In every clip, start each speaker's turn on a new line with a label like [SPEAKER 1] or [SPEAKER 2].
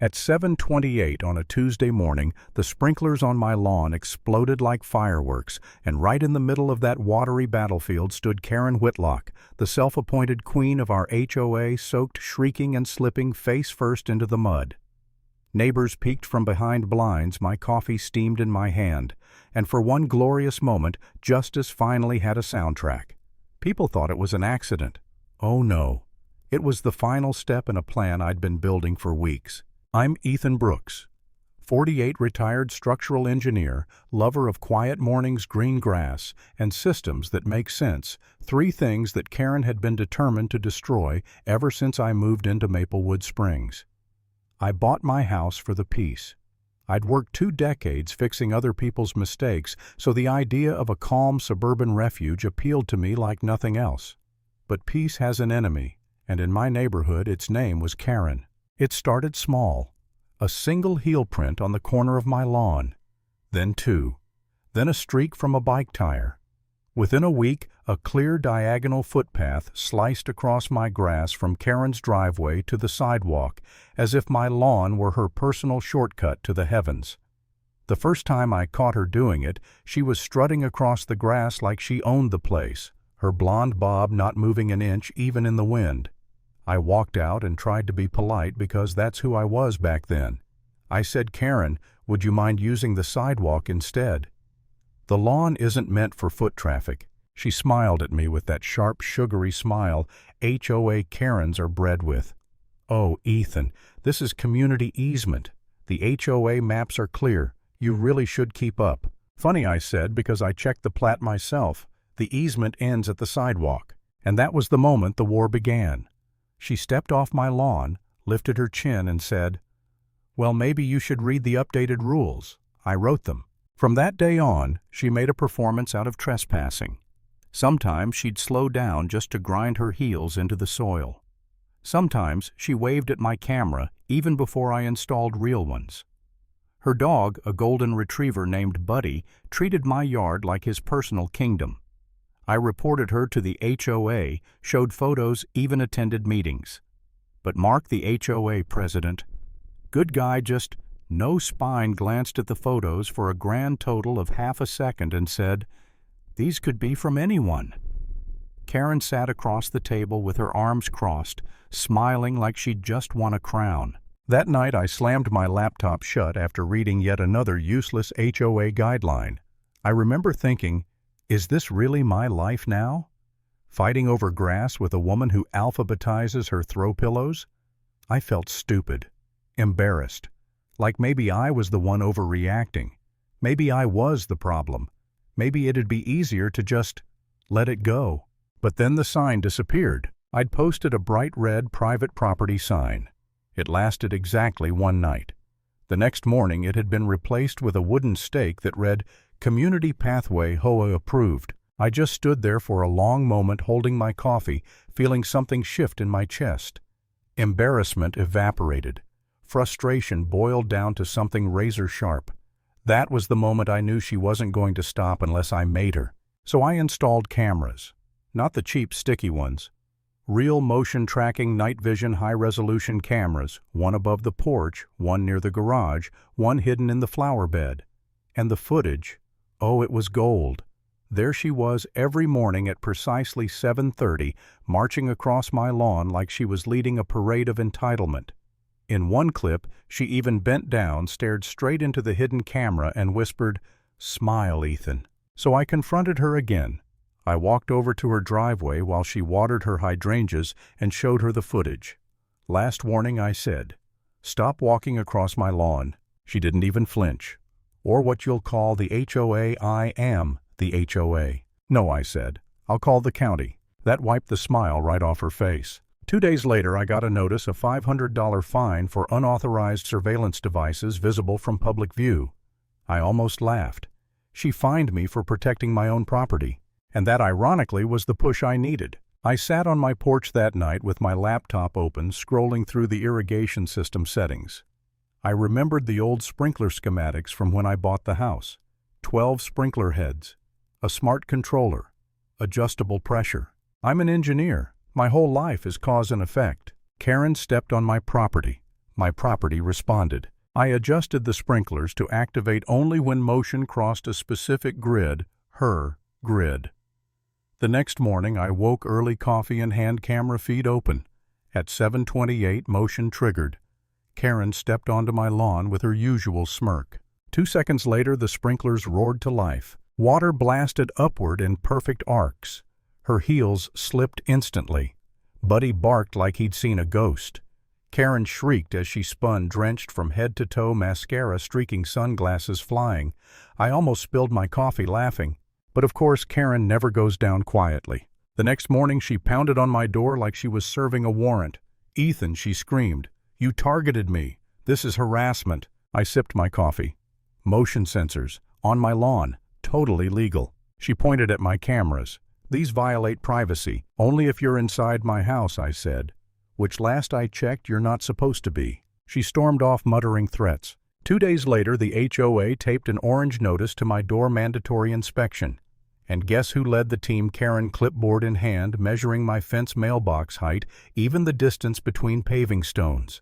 [SPEAKER 1] At 7:28 on a Tuesday morning, the sprinklers on my lawn exploded like fireworks, and right in the middle of that watery battlefield stood Karen Whitlock, the self-appointed queen of our HOA, soaked, shrieking and slipping face first into the mud. Neighbors peeked from behind blinds, my coffee steamed in my hand, and for one glorious moment, justice finally had a soundtrack. People thought it was an accident. Oh no. It was the final step in a plan I'd been building for weeks. I'm Ethan Brooks, 48, retired structural engineer, lover of quiet mornings, green grass, and systems that make sense, three things that Karen had been determined to destroy ever since I moved into Maplewood Springs. I bought my house for the peace. I'd worked 2 decades fixing other people's mistakes, so the idea of a calm suburban refuge appealed to me like nothing else. But peace has an enemy, and in my neighborhood its name was Karen. It started small, a single heel print on the corner of my lawn, then 2, then a streak from a bike tire. Within a week, a clear diagonal footpath sliced across my grass from Karen's driveway to the sidewalk, as if my lawn were her personal shortcut to the heavens. The first time I caught her doing it, she was strutting across the grass like she owned the place, her blonde bob not moving an inch even in the wind. I walked out and tried to be polite because that's who I was back then. I said, "Karen, would you mind using the sidewalk instead?" "The lawn isn't meant for foot traffic." She smiled at me with that sharp, sugary smile HOA Karens are bred with. "Oh, Ethan, this is community easement. The HOA maps are clear. You really should keep up." "Funny," I said, because I checked the plat myself. The easement ends at the sidewalk. And that was the moment the war began. She stepped off my lawn, lifted her chin, and said, "Well, maybe you should read the updated rules. I wrote them." From that day on, she made a performance out of trespassing. Sometimes she'd slow down just to grind her heels into the soil. Sometimes she waved at my camera even before I installed real ones. Her dog, a golden retriever named Buddy, treated my yard like his personal kingdom. I reported her to the HOA, showed photos, even attended meetings. But Mark, the HOA president, good guy, just no spine, glanced at the photos for a grand total of half a second and said, "These could be from anyone." Karen sat across the table with her arms crossed, smiling like she'd just won a crown. That night I slammed my laptop shut after reading yet another useless HOA guideline. I remember thinking, is this really my life now? Fighting over grass with a woman who alphabetizes her throw pillows? I felt stupid, embarrassed, like maybe I was the one overreacting. Maybe I was the problem. Maybe it'd be easier to just let it go. But then the sign disappeared. I'd posted a bright red private property sign. It lasted exactly one night. The next morning it had been replaced with a wooden stake that read, "Community Pathway HOA Approved." I just stood there for a long moment holding my coffee, feeling something shift in my chest. Embarrassment evaporated. Frustration boiled down to something razor sharp. That was the moment I knew she wasn't going to stop unless I made her. So I installed cameras. Not the cheap sticky ones. Real motion tracking night vision high-resolution cameras, one above the porch, one near the garage, one hidden in the flower bed. And the footage, oh, it was gold. There she was every morning at precisely 7:30, marching across my lawn like she was leading a parade of entitlement. In one clip, she even bent down, stared straight into the hidden camera, and whispered, "Smile, Ethan." So I confronted her again. I walked over to her driveway while she watered her hydrangeas and showed her the footage. "Last warning," I said. "Stop walking across my lawn." She didn't even flinch. "Or what you'll call the HOA, I am the HOA." "No," I said. "I'll call the county." That wiped the smile right off her face. 2 days later, I got a notice, a $500 fine for unauthorized surveillance devices visible from public view. I almost laughed. She fined me for protecting my own property. And that, ironically, was the push I needed. I sat on my porch that night with my laptop open, scrolling through the irrigation system settings. I remembered the old sprinkler schematics from when I bought the house. 12 sprinkler heads, a smart controller, adjustable pressure. I'm an engineer. My whole life is cause and effect. Karen stepped on my property. My property responded. I adjusted the sprinklers to activate only when motion crossed a specific grid, her grid. The next morning, I woke early, coffee and hand camera feed open. At 7:28, motion triggered. Karen stepped onto my lawn with her usual smirk. 2 seconds later, the sprinklers roared to life. Water blasted upward in perfect arcs. Her heels slipped instantly. Buddy barked like he'd seen a ghost. Karen shrieked as she spun, drenched from head to toe, mascara streaking, sunglasses flying. I almost spilled my coffee laughing. But of course, Karen never goes down quietly. The next morning, she pounded on my door like she was serving a warrant. "Ethan," she screamed, "you targeted me. This is harassment." I sipped my coffee. "Motion sensors. On my lawn. Totally legal." She pointed at my cameras. "These violate privacy. Only if you're inside my house," I said. "Which last I checked, you're not supposed to be." She stormed off, muttering threats. 2 days later, the HOA taped an orange notice to my door: mandatory inspection. And guess who led the team? Karen, clipboard in hand, measuring my fence mailbox height, even the distance between paving stones.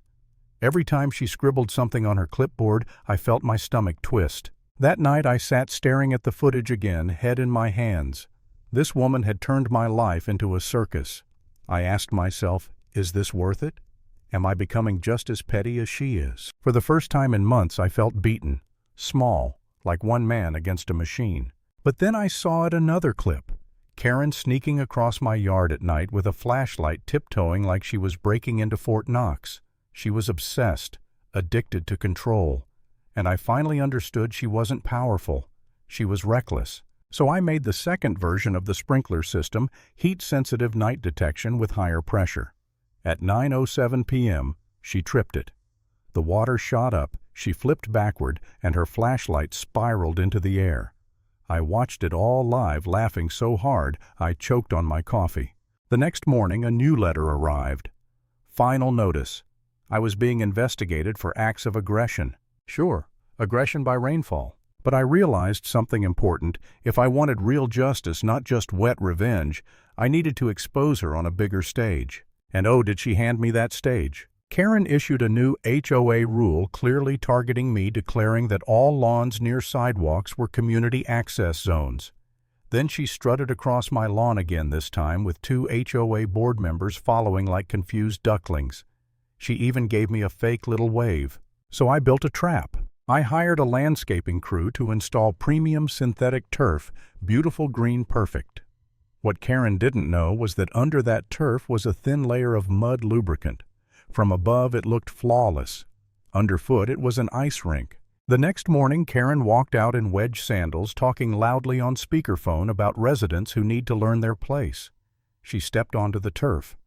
[SPEAKER 1] Every time she scribbled something on her clipboard, I felt my stomach twist. That night I sat staring at the footage again, head in my hands. This woman had turned my life into a circus. I asked myself, is this worth it? Am I becoming just as petty as she is? For the first time in months, I felt beaten, small, like one man against a machine. But then I saw it, another clip. Karen sneaking across my yard at night with a flashlight, tiptoeing like she was breaking into Fort Knox. She was obsessed, addicted to control. And I finally understood she wasn't powerful. She was reckless. So I made the second version of the sprinkler system, heat-sensitive night detection with higher pressure. At 9:07 p.m., she tripped it. The water shot up, she flipped backward, and her flashlight spiraled into the air. I watched it all live, laughing so hard I choked on my coffee. The next morning, a new letter arrived. Final notice. I was being investigated for acts of aggression. Sure, aggression by rainfall. But I realized something important. If I wanted real justice, not just wet revenge, I needed to expose her on a bigger stage. And oh, did she hand me that stage. Karen issued a new HOA rule clearly targeting me, declaring that all lawns near sidewalks were community access zones. Then she strutted across my lawn again, this time with 2 HOA board members following like confused ducklings. She even gave me a fake little wave. So I built a trap. I hired a landscaping crew to install premium synthetic turf, beautiful green perfect. What Karen didn't know was that under that turf was a thin layer of mud lubricant. From above, it looked flawless. Underfoot, it was an ice rink. The next morning, Karen walked out in wedge sandals, talking loudly on speakerphone about residents who need to learn their place. She stepped onto the turf,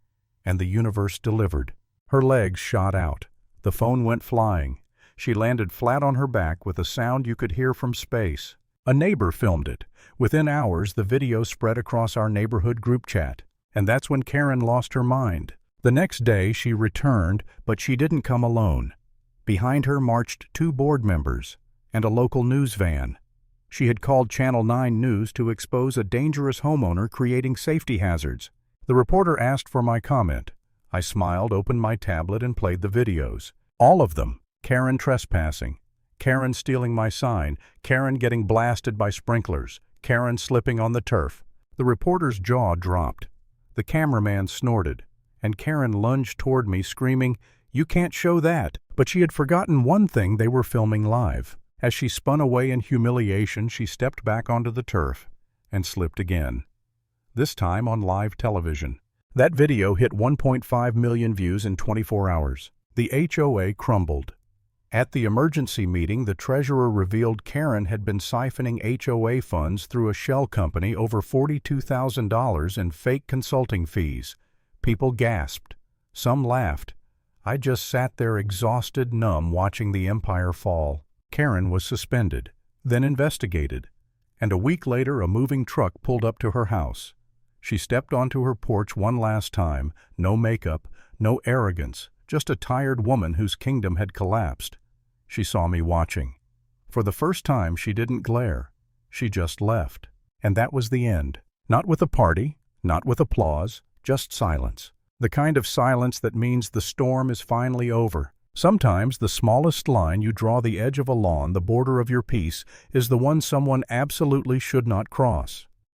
[SPEAKER 1] and the universe delivered. Her legs shot out. The phone went flying. She landed flat on her back with a sound you could hear from space. A neighbor filmed it. Within hours, the video spread across our neighborhood group chat. And that's when Karen lost her mind. The next day, she returned, but she didn't come alone. Behind her marched 2 board members and a local news van. She had called Channel 9 News to expose a dangerous homeowner creating safety hazards. The reporter asked for my comment. I smiled, opened my tablet, and played the videos. All of them. Karen trespassing. Karen stealing my sign. Karen getting blasted by sprinklers. Karen slipping on the turf. The reporter's jaw dropped. The cameraman snorted. And Karen lunged toward me, screaming, "You can't show that!" But she had forgotten one thing: they were filming live. As she spun away in humiliation, she stepped back onto the turf and slipped again. This time on live television. That video hit 1.5 million views in 24 hours. The HOA crumbled. At the emergency meeting, the treasurer revealed Karen had been siphoning HOA funds through a shell company, over $42,000 in fake consulting fees. People gasped. Some laughed. I just sat there exhausted, numb, watching the empire fall. Karen was suspended, then investigated. And a week later, a moving truck pulled up to her house. She stepped onto her porch one last time. No makeup, no arrogance, just a tired woman whose kingdom had collapsed. She saw me watching. For the first time, she didn't glare. She just left. And that was the end. Not with a party, not with applause, just silence. The kind of silence that means the storm is finally over. Sometimes the smallest line you draw the edge of a lawn, the border of your peace, is the one someone absolutely should not cross.